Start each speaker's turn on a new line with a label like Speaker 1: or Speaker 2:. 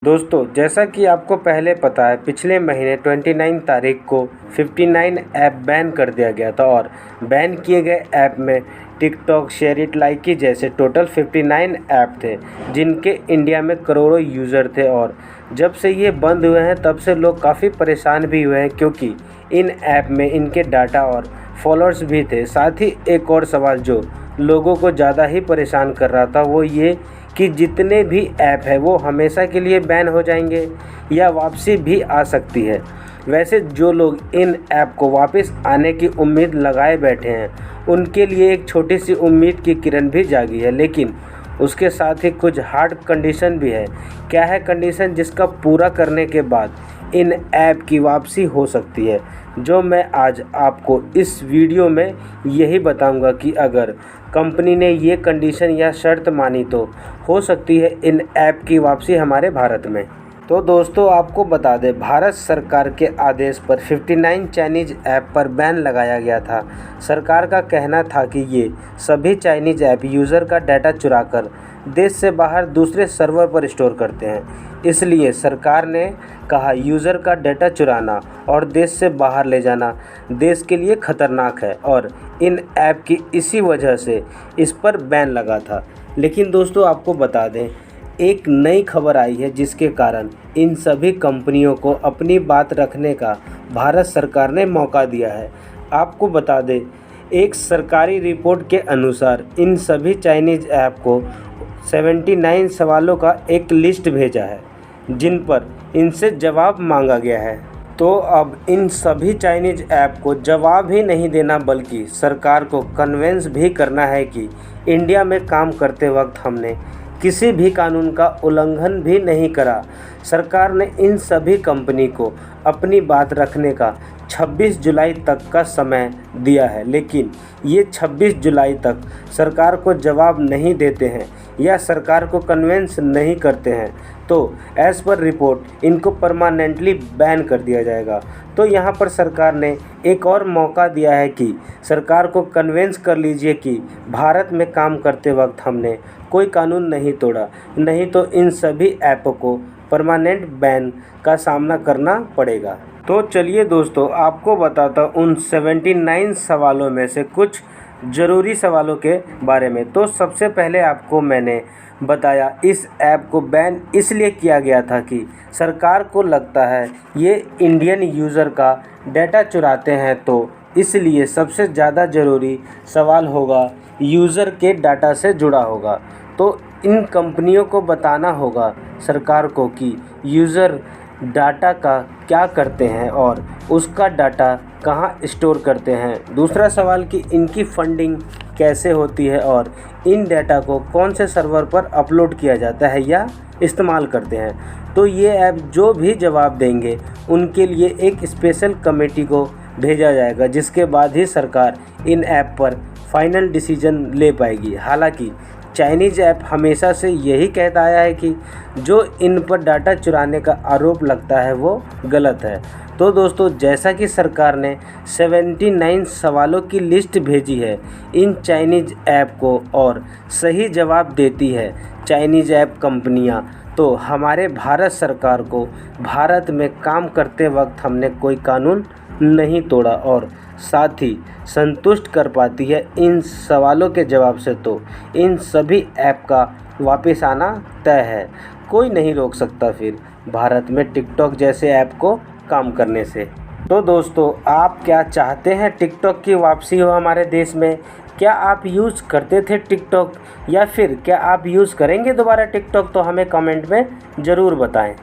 Speaker 1: दोस्तों, जैसा कि आपको पहले पता है, पिछले महीने 29 तारीख को 59 ऐप बैन कर दिया गया था और बैन किए गए ऐप में टिकटॉक, शेयर इट, लाइकी जैसे टोटल 59 ऐप थे जिनके इंडिया में करोड़ों यूज़र थे। और जब से ये बंद हुए हैं तब से लोग काफ़ी परेशान भी हुए हैं, क्योंकि इन ऐप में इनके डाटा और फॉलोअर्स भी थे। साथ ही एक और सवाल जो लोगों को ज़्यादा ही परेशान कर रहा था वो ये कि जितने भी ऐप है वो हमेशा के लिए बैन हो जाएंगे या वापसी भी आ सकती है। वैसे जो लोग इन ऐप को वापस आने की उम्मीद लगाए बैठे हैं उनके लिए एक छोटी सी उम्मीद की किरण भी जागी है, लेकिन उसके साथ ही कुछ हार्ड कंडीशन भी है। क्या है कंडीशन जिसका पूरा करने के बाद इन ऐप की वापसी हो सकती है, जो मैं आज आपको इस वीडियो में यही बताऊंगा कि अगर कंपनी ने ये कंडीशन या शर्त मानी तो हो सकती है इन ऐप की वापसी हमारे भारत में। तो दोस्तों, आपको बता दें, भारत सरकार के आदेश पर 59 चाइनीज़ ऐप पर बैन लगाया गया था। सरकार का कहना था कि ये सभी चाइनीज़ ऐप यूज़र का डाटा चुराकर देश से बाहर दूसरे सर्वर पर स्टोर करते हैं। इसलिए सरकार ने कहा यूज़र का डाटा चुराना और देश से बाहर ले जाना देश के लिए खतरनाक है और इन ऐप की इसी वजह से इस पर बैन लगा था। लेकिन दोस्तों, आपको बता दें, एक नई खबर आई है जिसके कारण इन सभी कंपनियों को अपनी बात रखने का भारत सरकार ने मौका दिया है। आपको बता दें, एक सरकारी रिपोर्ट के अनुसार इन सभी चाइनीज़ ऐप को 79 सवालों का एक लिस्ट भेजा है जिन पर इनसे जवाब मांगा गया है। तो अब इन सभी चाइनीज़ ऐप को जवाब ही नहीं देना बल्कि सरकार को कन्विंस भी करना है कि इंडिया में काम करते वक्त हमने किसी भी कानून का उल्लंघन भी नहीं करा। सरकार ने इन सभी कंपनी को अपनी बात रखने का 26 जुलाई तक का समय दिया है, लेकिन ये 26 जुलाई तक सरकार को जवाब नहीं देते हैं या सरकार को कन्विंस नहीं करते हैं तो एज़ पर रिपोर्ट इनको परमानेंटली बैन कर दिया जाएगा। तो यहाँ पर सरकार ने एक और मौका दिया है कि सरकार को कन्विंस कर लीजिए कि भारत में काम करते वक्त हमने कोई कानून नहीं तोड़ा, नहीं तो इन सभी ऐपों को परमानेंट बैन का सामना करना पड़ेगा। तो चलिए दोस्तों, आपको बताता हूँ उन 79 सवालों में से कुछ ज़रूरी सवालों के बारे में। तो सबसे पहले आपको मैंने बताया, इस ऐप को बैन इसलिए किया गया था कि सरकार को लगता है ये इंडियन यूज़र का डाटा चुराते हैं, तो इसलिए सबसे ज़्यादा ज़रूरी सवाल होगा यूज़र के डाटा से जुड़ा होगा। तो इन कंपनियों को बताना होगा सरकार को कि यूज़र डाटा का क्या करते हैं और उसका डाटा कहाँ स्टोर करते हैं। दूसरा सवाल कि इनकी फंडिंग कैसे होती है और इन डाटा को कौन से सर्वर पर अपलोड किया जाता है या इस्तेमाल करते हैं। तो ये ऐप जो भी जवाब देंगे उनके लिए एक स्पेशल कमेटी को भेजा जाएगा, जिसके बाद ही सरकार इन ऐप पर फाइनल डिसीजन ले पाएगी। हालांकि चाइनीज़ ऐप हमेशा से यही कहता आया है कि जो इन पर डाटा चुराने का आरोप लगता है वो गलत है। तो दोस्तों, जैसा कि सरकार ने 79 सवालों की लिस्ट भेजी है इन चाइनीज़ ऐप को और सही जवाब देती है चाइनीज़ ऐप कंपनियां, तो हमारे भारत सरकार को भारत में काम करते वक्त हमने कोई कानून नहीं तोड़ा और साथ ही संतुष्ट कर पाती है इन सवालों के जवाब से। तो इन सभी ऐप का वापस आना तय है। कोई नहीं रोक सकता फिर भारत में टिकटॉक जैसे ऐप को काम करने से। तो दोस्तों, आप क्या चाहते हैं टिकटॉक की वापसी हो हमारे देश में? क्या आप यूज़ करते थे टिकटॉक या फिर क्या आप यूज़ करेंगे दोबारा टिकटॉक? तो हमें कमेंट में ज़रूर बताएं।